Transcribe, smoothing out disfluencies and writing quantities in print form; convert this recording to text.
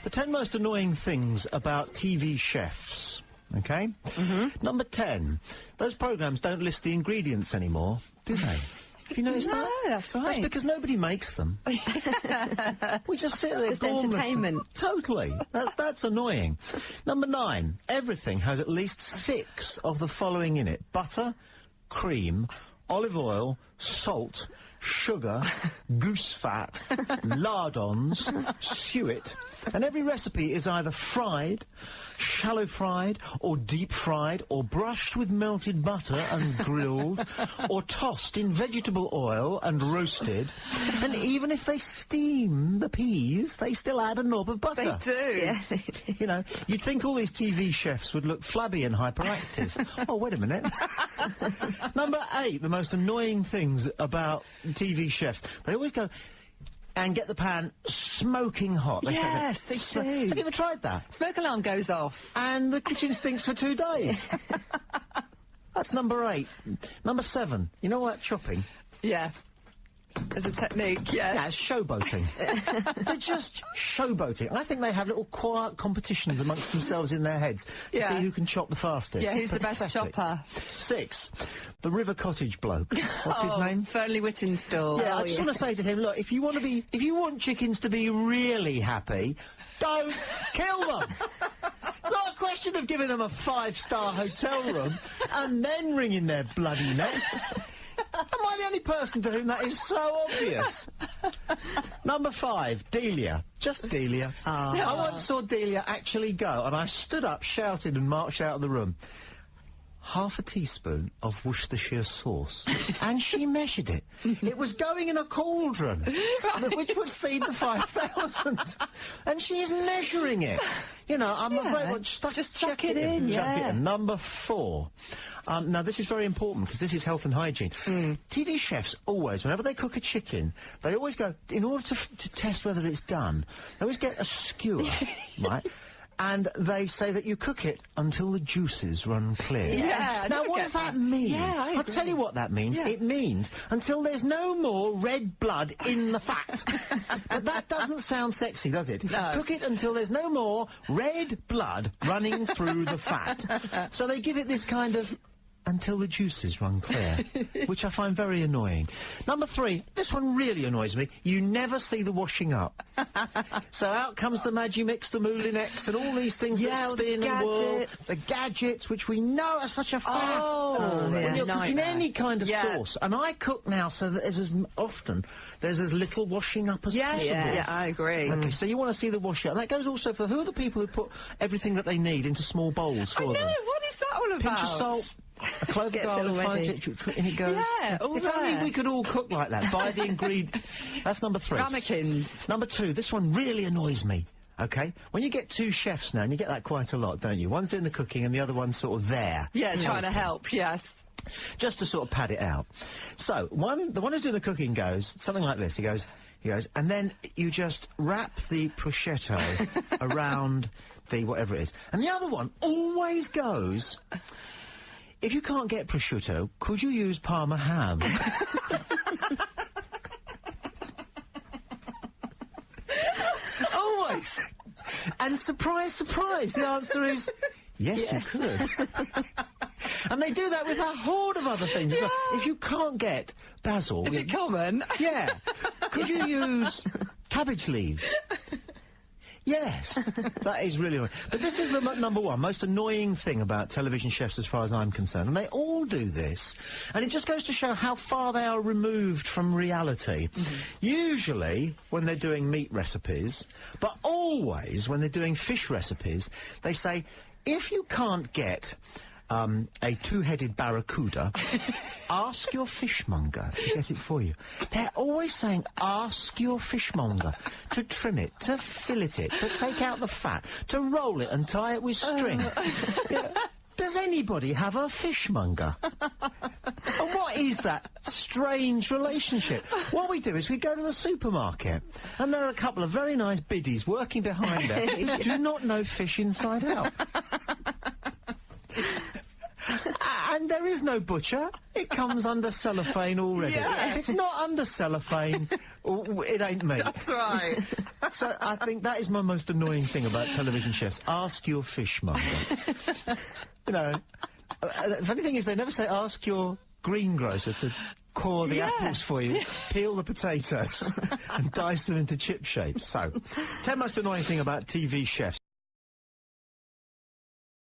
The 10 most annoying things about TV chefs. Okay? Number 10. Those programmes don't list the ingredients anymore, do they? Have you noticed that? No, that's right. That's because nobody makes them. We just sit there. Just entertainment. Totally. That's annoying. Number 9. Everything has at least 6 of the following in it. Butter, cream, olive oil, salt, sugar, goose fat, lardons, suet, and every recipe is either fried, shallow fried, or deep fried, or brushed with melted butter and grilled, or tossed in vegetable oil and roasted. And even if they steam the peas, they still add a knob of butter. They do. Yeah. You know, you'd think all these TV chefs would look flabby and hyperactive. Oh, wait a minute. Number 8, the most annoying things about TV chefs. They always go and get the pan smoking hot. Yes, they do. Have you ever tried that? Smoke alarm goes off. And the kitchen stinks for 2 days. That's number 8. Number 7, you know what, chopping? Yeah. As a technique, yeah. Yeah, it's showboating. They're just showboating. I think they have little quiet competitions amongst themselves in their heads to see who can chop the fastest. Yeah, who's the best Pathetic. chopper? 6, the River Cottage bloke. What's his name? Fernley Whittinstall. Yeah, I just want to say to him, look, if you want chickens to be really happy, don't kill them. It's not a question of giving them a 5-star hotel room and then wringing their bloody necks. Am I the only person to whom that is so obvious? Number 5, Delia. Just Delia. I once saw Delia actually go, and I stood up, shouted, and marched out of the room. Half a teaspoon of Worcestershire sauce. And she measured it. It was going in a cauldron, which would feed the 5,000. And she is measuring it. You know, I'm afraid we'll just chuck it in. Chuck it in. Number 4. Now, this is very important because this is health and hygiene. TV chefs always, whenever they cook a chicken, they always go, in order to test whether it's done, they always get a skewer, right? And they say that you cook it until the juices run clear. Yeah. Now, what does that mean? Yeah, I'll tell you what that means. Yeah. It means until there's no more red blood in the fat. But that doesn't sound sexy, does it? No. Cook it until there's no more red blood running through the fat. So they give it this kind of until the juices run clear, which I find very annoying. Number 3, this one really annoys me. You never see the washing up. So out comes the Magimix, the Moulinex, and all these things that spin and whirl. The gadgets, which we know are such a faff. When you're cooking any kind of sauce. And I cook now so that there's as little washing up as possible. Yeah, I agree. Okay, so you want to see the washing up. And that goes also for who are the people who put everything that they need into small bowls for them? What is that all about? Pinch of salt, a clove of garlic, fine, and it goes. Yeah, all If only we could all cook like that. Buy the ingredient. That's number 3. Ramekins. Number 2, this one really annoys me. Okay? When you get 2 chefs now, and you get that quite a lot, don't you? One's doing the cooking and the other one's sort of there. Yeah, trying to help, yes. Just to sort of pad it out. So, the one who's doing the cooking goes, something like this. He goes, and then you just wrap the prosciutto around the whatever it is. And the other one always goes, if you can't get prosciutto, could you use Parma ham? Always. And surprise, surprise, the answer is yes, you could. And they do that with a horde of other things. Yeah. If you can't get basil... Is it common? Yeah. Could you use cabbage leaves? Yes. That is really annoying. But this is the number 1 most annoying thing about television chefs as far as I'm concerned. And they all do this. And it just goes to show how far they are removed from reality. Usually, when they're doing meat recipes, but always when they're doing fish recipes, they say, if you can't get... a 2-headed barracuda, ask your fishmonger to get it for you. They're always saying, ask your fishmonger to trim it, to fillet it, to take out the fat, to roll it and tie it with string. Does anybody have a fishmonger? And what is that strange relationship? What we do is we go to the supermarket, and there are a couple of very nice biddies working behind there who do not know fish inside out. And there is no butcher. It comes under cellophane already. Yeah. If it's not under cellophane, it ain't me. That's right. So I think that is my most annoying thing about television chefs. Ask your fishmonger. You know, the funny thing is they never say ask your greengrocer to core the apples for you, peel the potatoes and dice them into chip shapes. So, 10 most annoying thing about TV chefs.